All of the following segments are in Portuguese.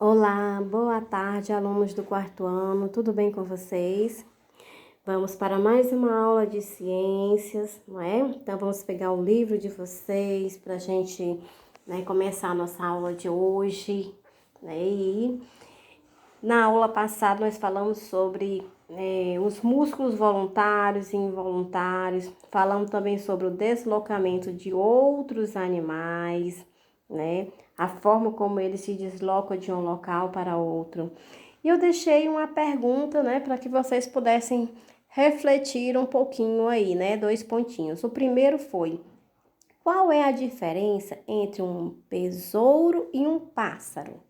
Olá, boa tarde, alunos do quarto ano, tudo bem com vocês? Vamos para mais uma aula de ciências, não é? Então, vamos pegar o livro de vocês para a gente, começar a nossa aula de hoje, né? E na aula passada nós falamos sobre os músculos voluntários e involuntários, falamos também sobre o deslocamento de outros animais, né? A forma como eles se deslocam de um local para outro. E eu deixei uma pergunta, né, para que vocês pudessem refletir um pouquinho aí, né? 2 pontinhos. O primeiro foi: qual é a diferença entre um besouro e um pássaro?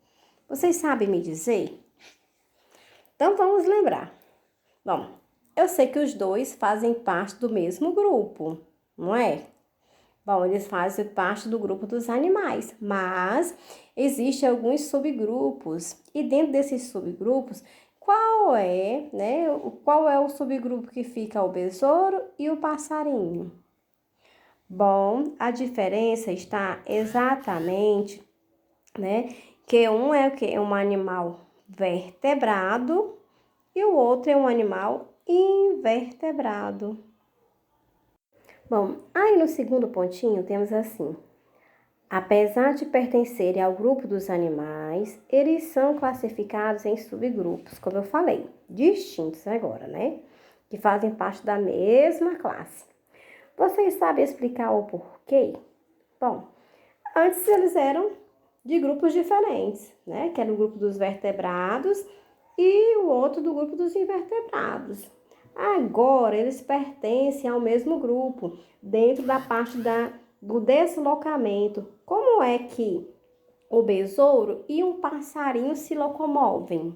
Vocês sabem me dizer? Então vamos lembrar. Bom, eu sei que os dois fazem parte do mesmo grupo, não é? Bom, eles fazem parte do grupo dos animais, mas existem alguns subgrupos. E dentro desses subgrupos, qual é o subgrupo que fica o besouro e o passarinho? Bom, a diferença está exatamente, que um é o quê? É um animal vertebrado e o outro é um animal invertebrado. Bom, aí no segundo pontinho temos assim: apesar de pertencerem ao grupo dos animais, eles são classificados em subgrupos, como eu falei, distintos agora, né? Que fazem parte da mesma classe. Vocês sabem explicar o porquê? Bom, antes eles eram de grupos diferentes, né? Que era o grupo dos vertebrados e o outro do grupo dos invertebrados. Agora eles pertencem ao mesmo grupo, dentro da parte do deslocamento. Como é que o besouro e um passarinho se locomovem?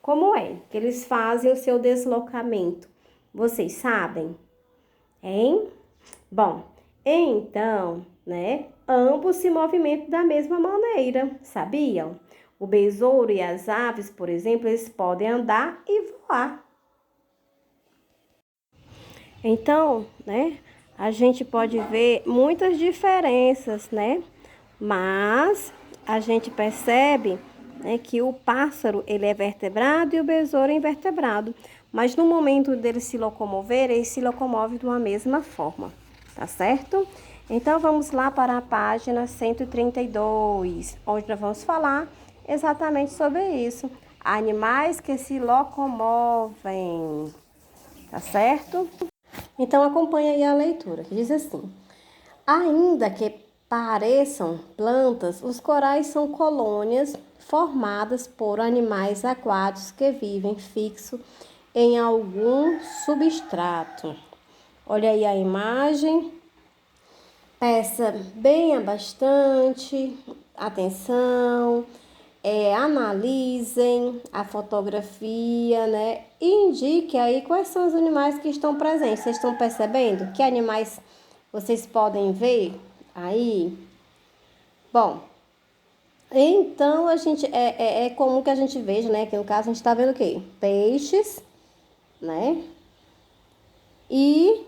Como é que eles fazem o seu deslocamento? Vocês sabem? Hein? Bom, então, ambos se movimentam da mesma maneira, sabiam? O besouro e as aves, por exemplo, eles podem andar e voar. Então, a gente pode ver muitas diferenças, Mas a gente percebe, que o pássaro, ele é vertebrado e o besouro é invertebrado. Mas no momento dele se locomover, ele se locomove de uma mesma forma, tá certo? Então, vamos lá para a página 132, onde nós vamos falar exatamente sobre isso. Animais que se locomovem, tá certo? Então, acompanha aí a leitura, que diz assim: ainda que pareçam plantas, os corais são colônias formadas por animais aquáticos que vivem fixo em algum substrato. Olha aí a imagem, peça bem bastante atenção, analisem a fotografia, e indique aí quais são os animais que estão presentes. Vocês estão percebendo que animais vocês podem ver aí? Bom, então a gente é comum que a gente veja, que no caso a gente está vendo o quê? Peixes, E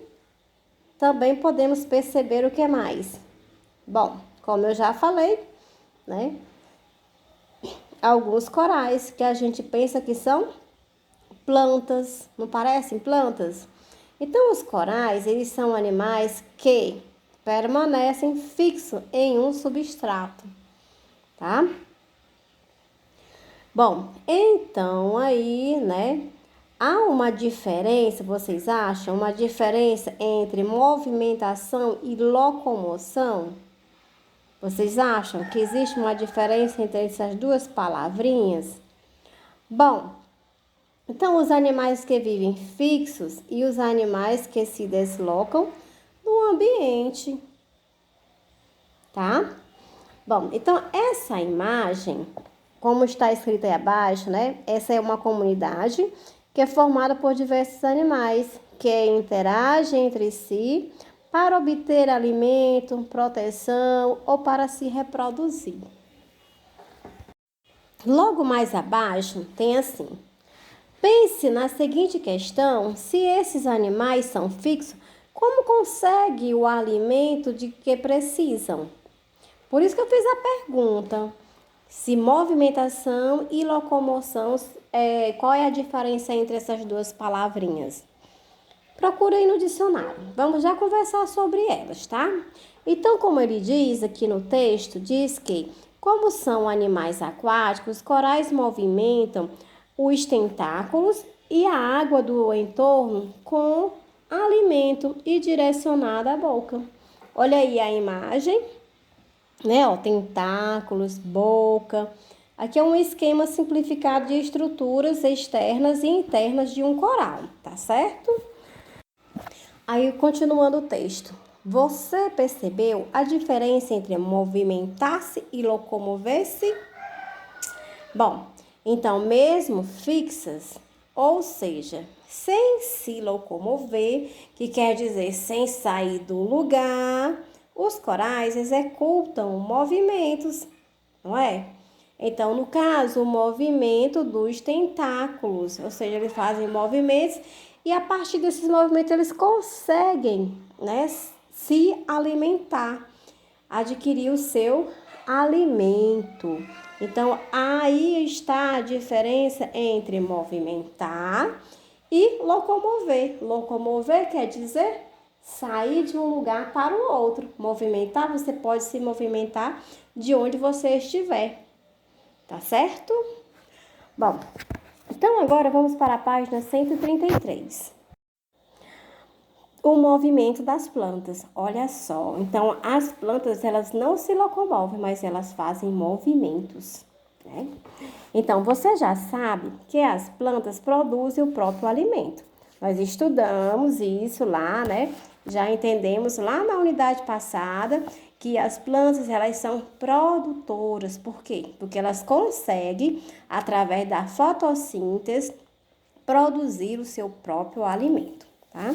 também podemos perceber o que mais? Bom, como eu já falei, alguns corais que a gente pensa que são plantas, não parecem plantas? Então, os corais, eles são animais que permanecem fixos em um substrato, tá? Bom, então aí, há uma diferença, vocês acham? Uma diferença entre movimentação e locomoção? Vocês acham que existe uma diferença entre essas duas palavrinhas? Bom, então os animais que vivem fixos e os animais que se deslocam no ambiente, tá? Bom, então essa imagem, como está escrito aí abaixo, essa é uma comunidade que é formada por diversos animais que interagem entre si para obter alimento, proteção ou para se reproduzir. Logo mais abaixo tem assim: pense na seguinte questão: se esses animais são fixos, como conseguem o alimento de que precisam? Por isso que eu fiz a pergunta. Se movimentação e locomoção, qual é a diferença entre essas duas palavrinhas? Procura aí no dicionário. Vamos já conversar sobre elas, tá? Então, como ele diz aqui no texto, diz que, como são animais aquáticos, os corais movimentam os tentáculos e a água do entorno com alimento e direcionada à boca. Olha aí a imagem, né? Ó, tentáculos, boca. Aqui é um esquema simplificado de estruturas externas e internas de um coral, tá certo? Aí, continuando o texto. Você percebeu a diferença entre movimentar-se e locomover-se? Bom, então, mesmo fixas, ou seja, sem se locomover, que quer dizer sem sair do lugar, os corais executam movimentos, não é? Então, no caso, o movimento dos tentáculos, ou seja, eles fazem movimentos e a partir desses movimentos eles conseguem, né, se alimentar, adquirir o seu alimento. Então, aí está a diferença entre movimentar e locomover. Locomover quer dizer sair de um lugar para o outro. Movimentar, você pode se movimentar de onde você estiver. Tá certo? Bom, então agora vamos para a página 133. O movimento das plantas. Olha só, então as plantas elas não se locomovem, mas elas fazem movimentos, né? Então você já sabe que as plantas produzem o próprio alimento. Nós estudamos isso lá, né? Já entendemos lá na unidade passada que as plantas elas são produtoras. Por quê? Porque elas conseguem, através da fotossíntese, produzir o seu próprio alimento, tá?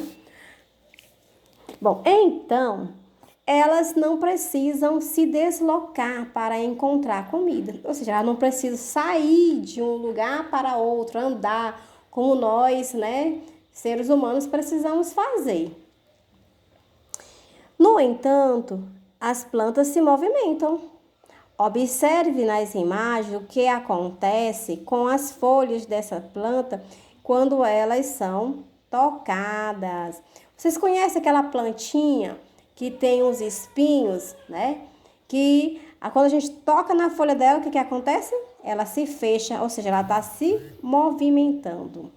Bom, então, elas não precisam se deslocar para encontrar comida. Ou seja, elas não precisam sair de um lugar para outro, andar, como nós, né, seres humanos, precisamos fazer. No entanto, as plantas se movimentam. Observe nas imagens o que acontece com as folhas dessa planta quando elas são tocadas. Vocês conhecem aquela plantinha que tem uns espinhos, né? Que quando a gente toca na folha dela, o que acontece? Ela se fecha, ou seja, ela está se movimentando,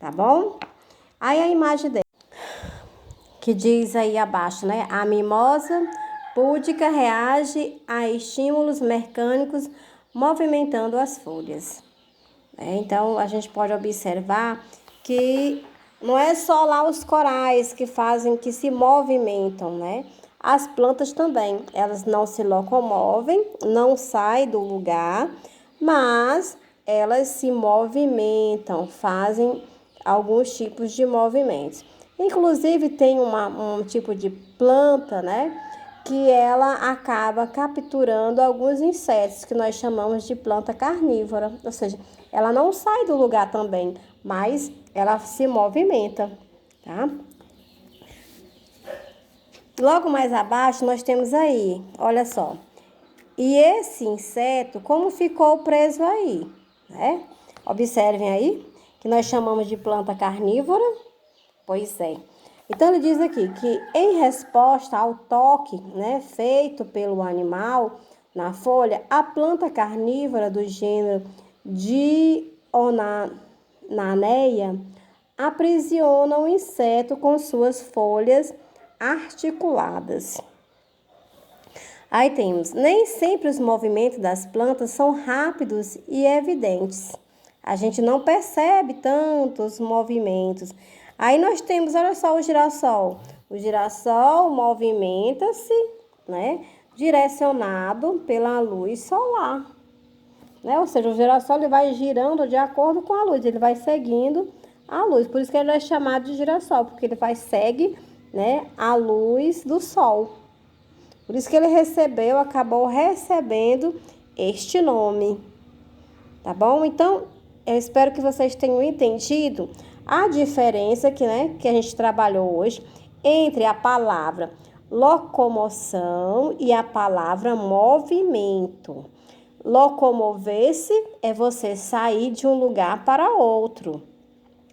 tá bom? Aí a imagem dela, que diz aí abaixo, né? A mimosa púdica reage a estímulos mecânicos movimentando as folhas. Então, a gente pode observar que não é só lá os corais que fazem, que se movimentam, né? As plantas também, elas não se locomovem, não saem do lugar, mas elas se movimentam, fazem alguns tipos de movimentos. Inclusive, tem um tipo de planta, né? Que ela acaba capturando alguns insetos, que nós chamamos de planta carnívora. Ou seja, ela não sai do lugar também, mas ela se movimenta, tá? Logo mais abaixo, nós temos aí, olha só. E esse inseto, como ficou preso aí, né? Observem aí, que nós chamamos de planta carnívora. Pois é. Então, ele diz aqui que, em resposta ao toque, né, feito pelo animal na folha, a planta carnívora do gênero Dionaneia aprisiona o inseto com suas folhas articuladas. Aí temos, nem sempre os movimentos das plantas são rápidos e evidentes. A gente não percebe tantos movimentos. Aí nós temos, olha só, o girassol. O girassol movimenta-se, né, direcionado pela luz solar, né? Ou seja, o girassol ele vai girando de acordo com a luz, ele vai seguindo a luz. Por isso que ele é chamado de girassol, porque ele segue, né, a luz do sol. Por isso que ele acabou recebendo este nome. Tá bom? Então, eu espero que vocês tenham entendido a diferença que a gente trabalhou hoje entre a palavra locomoção e a palavra movimento. Locomover-se é você sair de um lugar para outro.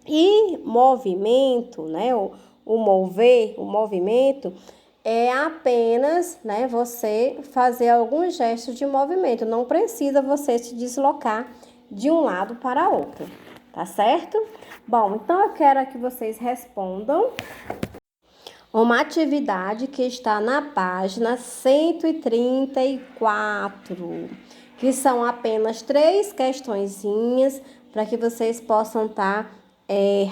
E movimento, né? O movimento é apenas, né, você fazer alguns gestos de movimento. Não precisa você se deslocar de um lado para outro, tá certo? Bom, então eu quero que vocês respondam uma atividade que está na página 134, que são apenas 3 questõezinhas para que vocês possam estar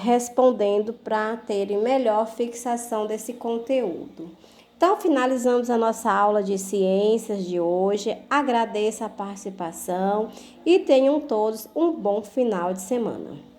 respondendo para terem melhor fixação desse conteúdo. Então, finalizamos a nossa aula de ciências de hoje. Agradeço a participação e tenham todos um bom final de semana.